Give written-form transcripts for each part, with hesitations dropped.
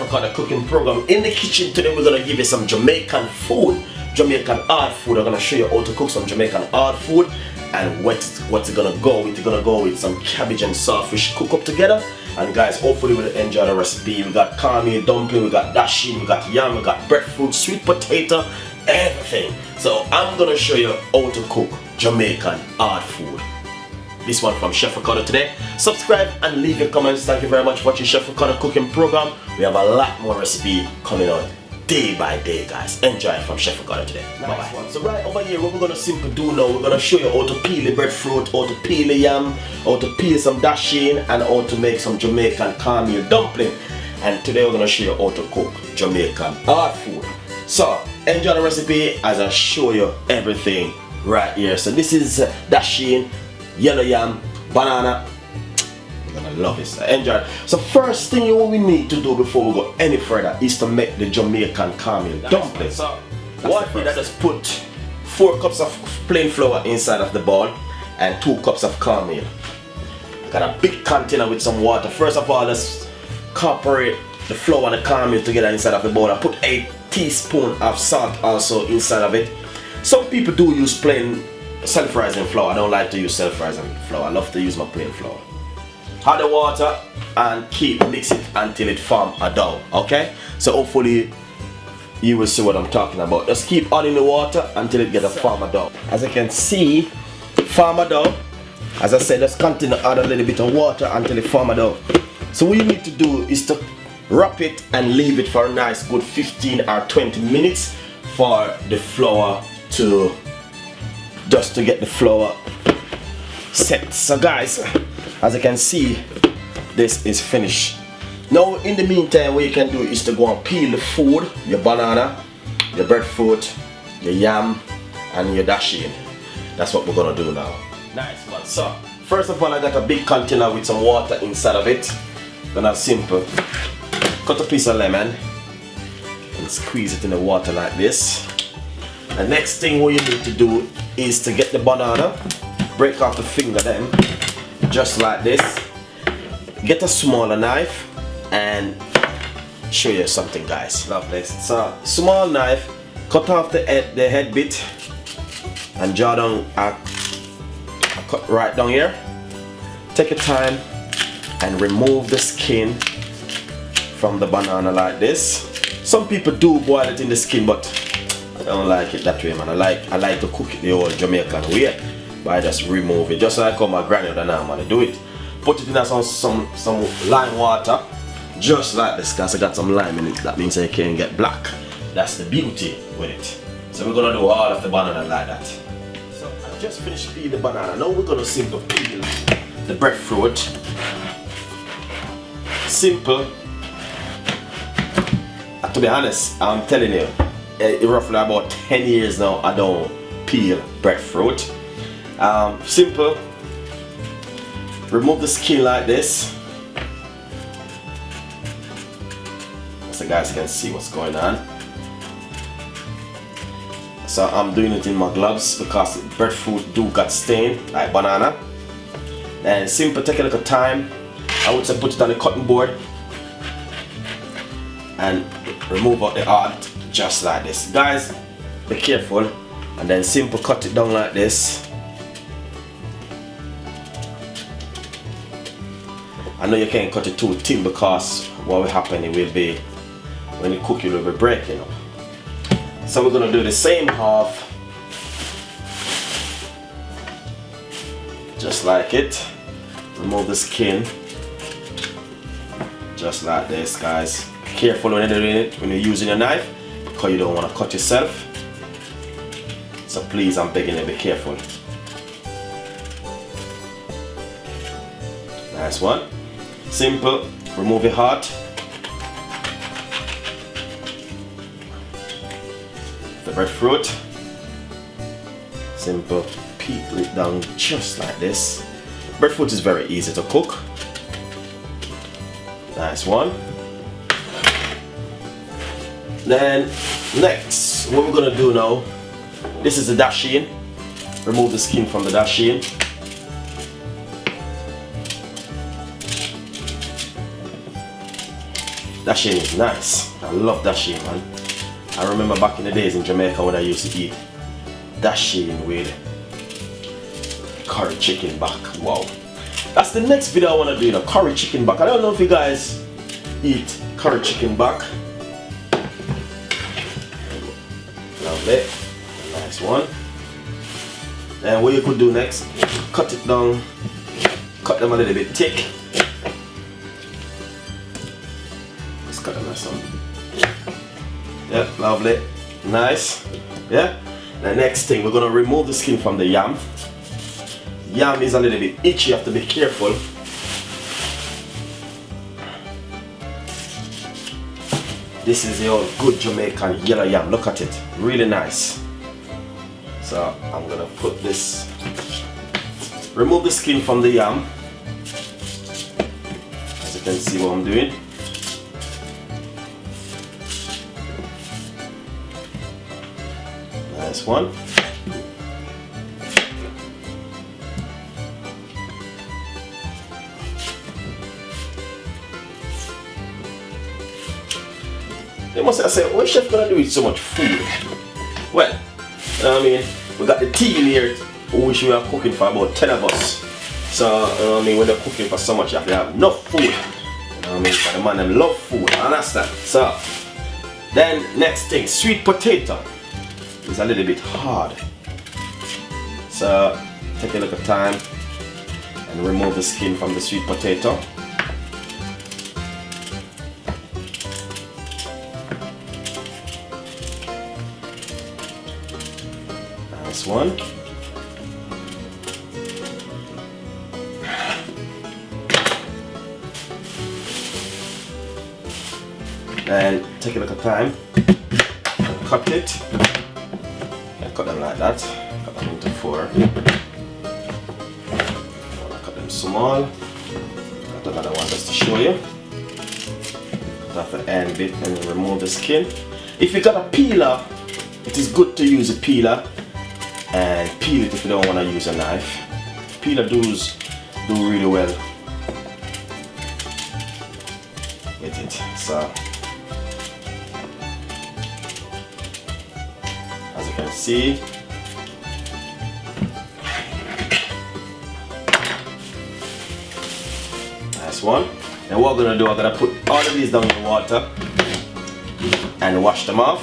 Ricardo cooking program. In the kitchen today, we're gonna give you some Jamaican food, Jamaican hard food. I'm gonna show you how to cook some Jamaican hard food and what's it gonna go with. It's gonna go with some cabbage and saltfish cook up together. And guys, hopefully we'll enjoy the recipe. We got cornmeal dumpling, we got dasheen, we got yam, we got breadfruit, sweet potato, everything. So I'm gonna show you how to cook Jamaican hard food. This one from Chef Ricardo today. Subscribe and leave your comments. Thank you very much for watching Chef Ricardo cooking program. We have a lot more recipe coming out day by day, guys. Enjoy from Chef Ricardo today. Nice one. So right over here, what we're gonna simply do now, we're gonna show you how to peel the breadfruit, how to peel the yam, how to peel some dasheen, and how to make some Jamaican cornmeal dumpling. And today we're gonna show you how to cook Jamaican hard food. So enjoy the recipe as I show you everything right here. So this is dasheen, yellow yam, banana. You're gonna love this. Enjoy. So first thing we need to do before we go any further is to make the Jamaican cornmeal dumpling. So what we just put 4 cups of plain flour inside of the bowl and 2 cups of cornmeal. I got a big container with some water. First of all, let's incorporate the flour and the cornmeal together inside of the bowl. I put 1 teaspoon of salt also inside of it. Some people do use plain self-rising flour. I don't like to use self-rising flour. I love to use my plain flour. Add the water and keep mix it until it form a dough. Okay? So hopefully you will see what I'm talking about. Just keep adding the water until it get a form a dough. As you can see, form a dough. As I said, let's continue to add a little bit of water until it form a dough. So what you need to do is to wrap it and leave it for a nice good 15 or 20 minutes for the flour to get the flour set. So guys, as you can see, this is finished. Now in the meantime, what you can do is to go and peel the food, your banana, your breadfruit, your yam, and your dasheen. That's what we're gonna do now. Nice one. So first of all, I got a big container with some water inside of it. Gonna simple cut a piece of lemon and squeeze it in the water like this. The next thing what you need to do is to get the banana, break off the finger then, just like this. Get a smaller knife and show you something, guys. Lovely. So small knife, cut off the head bit and draw down a cut right down here. Take your time and remove the skin from the banana like this. Some people do boil it in the skin, but I don't like it that way, man. I like to cook it the old Jamaican way, but I just remove it, just like how my granny would normally do it. Put it in some lime water, just like this, because I got some lime in it. That means I can't get black. That's the beauty with it. So we're gonna do all of the banana like that. So I just finished peeling the banana. Now we're gonna simply peel the breadfruit. Simple. To be honest, I'm telling you, roughly about 10 years now I don't peel breadfruit. Simple. Remove the skin like this, so guys can see what's going on. So I'm doing it in my gloves because breadfruit do got stain like banana. And simple, take a little time. I would say put it on the cutting board and remove out the heart just like this. Guys, be careful, and then simple cut it down like this. I know you can't cut it too thin because what will happen, it will be, when you cook it will be breaking up. So we're gonna do the same half, just like it. Remove the skin, just like this, guys. Be careful when you're doing it, when you're using a knife, because you don't want to cut yourself. So please, I'm begging you, be careful. Nice one. Simple. Remove the heart. The breadfruit. Simple. Peel it down just like this. Breadfruit is very easy to cook. Nice one. Then next, what we're gonna do now, this is the dasheen. Remove the skin from the dasheen. Dashing is nice. I love dashing, man. I remember back in the days in Jamaica when I used to eat dashing with curry chicken back. Wow. That's the next video I want to do, curry chicken back. I don't know if you guys eat curry chicken back. Lovely. Nice one. And what you could do next, cut it down, cut them a little bit thick. Let's cut them like some. Yeah, lovely. Nice. Yeah. The next thing, we're gonna remove the skin from the yam. Yam is a little bit itchy, you have to be careful. This is the old good Jamaican yellow yam. Look at it, really nice. So I'm gonna put this, remove the skin from the yam. As you can see what I'm doing. Nice one. They must have said, what's chef gonna do with so much food? Well, you know what I mean? We got the team here, which we are cooking for about 10 of us. So, you know what I mean, when they're cooking for so much, you have to have enough food. You know what I mean? For the man, them love food, I understand. So, then next thing, sweet potato is a little bit hard. So, take a little time and remove the skin from the sweet potato. Nice one. And take a little time and cut it. And cut them like that. Cut them into 4. Cut them small. Cut another one just to show you. Cut off the end bit and remove the skin. If you got a peeler, it is good to use a peeler. And peel it if you don't want to use a knife. Peeler does do really well with it. So as you can see, nice one. And what I'm gonna do, I'm gonna put all of these down in the water and wash them off.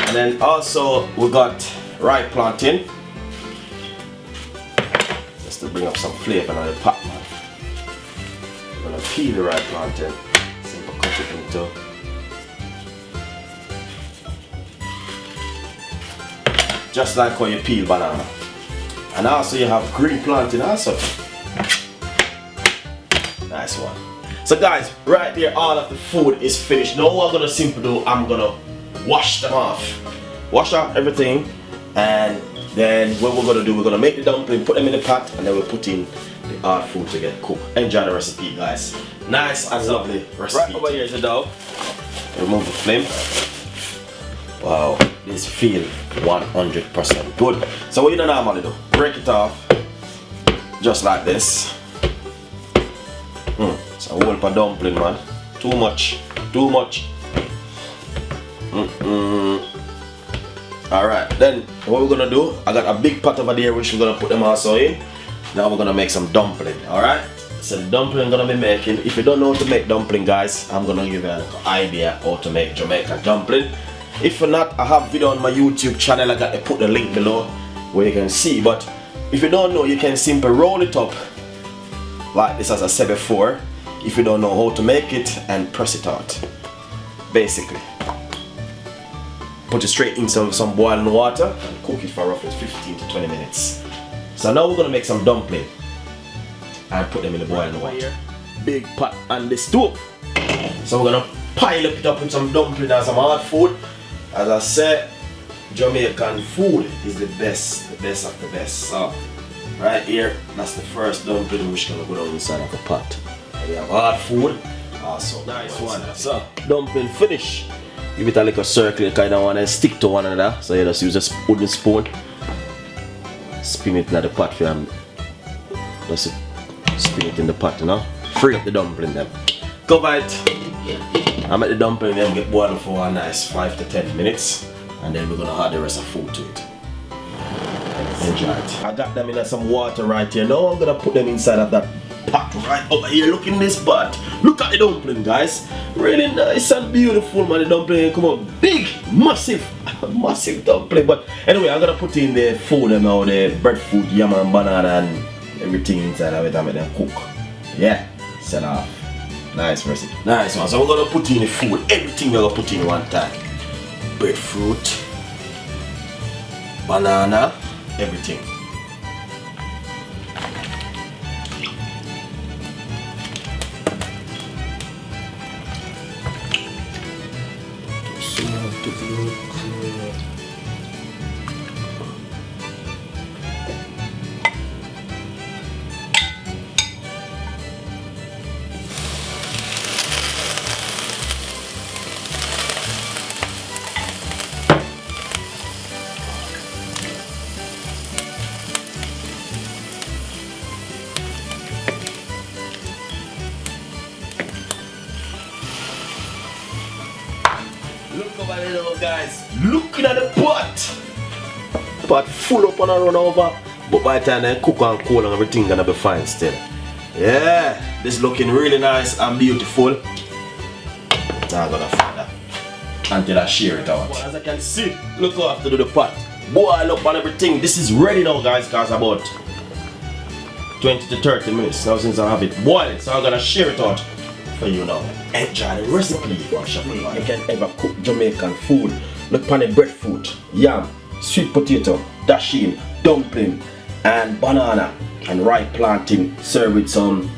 And then also we got rye plantain, just to bring up some flavor on the pot, man. We're gonna peel the rye plantain, simple cut it into. Just like how you peel banana. And also you have green plantain also. Nice one. So guys, right there all of the food is finished. Now what I'm gonna simply do, I'm gonna wash them off. Wash off everything, and then what we're gonna do, we're gonna make the dumpling, put them in the pot, and then we'll put in the hard food to get cooked. Enjoy the recipe, guys. Nice and lovely recipe. Right over here is the dough. Remove the flame. Wow, this feels 100% good. So what you normally do, break it off just like this. It's a whole pot dumpling, man. Too much. Alright, then what we're gonna do, I got a big pot over there which we're gonna put them also in. Now we're gonna make some dumpling. Alright, so the dumpling I'm gonna be making. If you don't know how to make dumpling, guys, I'm gonna give you an idea how to make Jamaican dumpling. If not, I have video on my YouTube channel. I got to put the link below where you can see. But if you don't know, you can simply roll it up like this, as I said before. If you don't know how to make it, and press it out. Basically, put it straight in some boiling water and cook it for roughly 15 to 20 minutes. So now we're gonna make some dumpling and put them in the boiling water. Big pot on the stove. So we're gonna pile it up with some dumpling and some hard food. As I said, Jamaican food is the best of the best. So right here, that's the first dumpling which gonna go down inside of the pot. And we have hard food. Also, nice one. So dumpling finish. Give it a little circle, you kind of want to stick to one another. So you just use a wooden spoon, spin it in the pot for them. Just spin it in the pot, you know. Free up the dumpling them. cover it. I'm at the dumpling and get boiling for a nice 5 to 10 minutes. And then we're gonna add the rest of food to it. Enjoy it. I got them in some water right here. Now I'm gonna put them inside of that pot right over here. Look in this pot. Look at the dumpling, guys. Really nice and beautiful, man. The dumpling come out big, massive, massive dumpling. But anyway, I'm gonna put in the food and now the breadfruit, yam and banana and everything inside of it and make them cook. Yeah, set off. Nice recipe. Nice one. So we're gonna put in the food. Everything we're gonna put in one time. Breadfruit, banana, everything. Look over there now, guys. Looking at the pot. Pot full up and run over. But by the time they cook and cool and everything gonna be fine still. Yeah, this looking really nice and beautiful. Now I'm gonna fry that until I share it out. As I can see, look how I have to do the pot. Boil up and everything. This is ready now, guys. Cause about 20 to 30 minutes now since I have it boiling. So I'm gonna share it out for you now. Enjoy the recipe from Chef Ricardo. You can ever cook Jamaican food. Look pan the breadfruit, yam, sweet potato, dasheen, dumpling, and banana and ripe plantain. Serve with some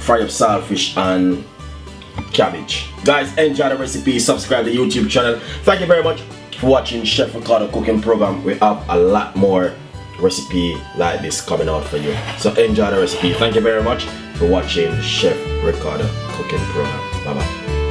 fried up saltfish and cabbage. Guys, enjoy the recipe. Subscribe to the YouTube channel. Thank you very much for watching Chef Ricardo cooking program. We have a lot more recipe like this coming out for you. So enjoy the recipe. Thank you very much for watching Chef Ricardo cooking program. Bye bye.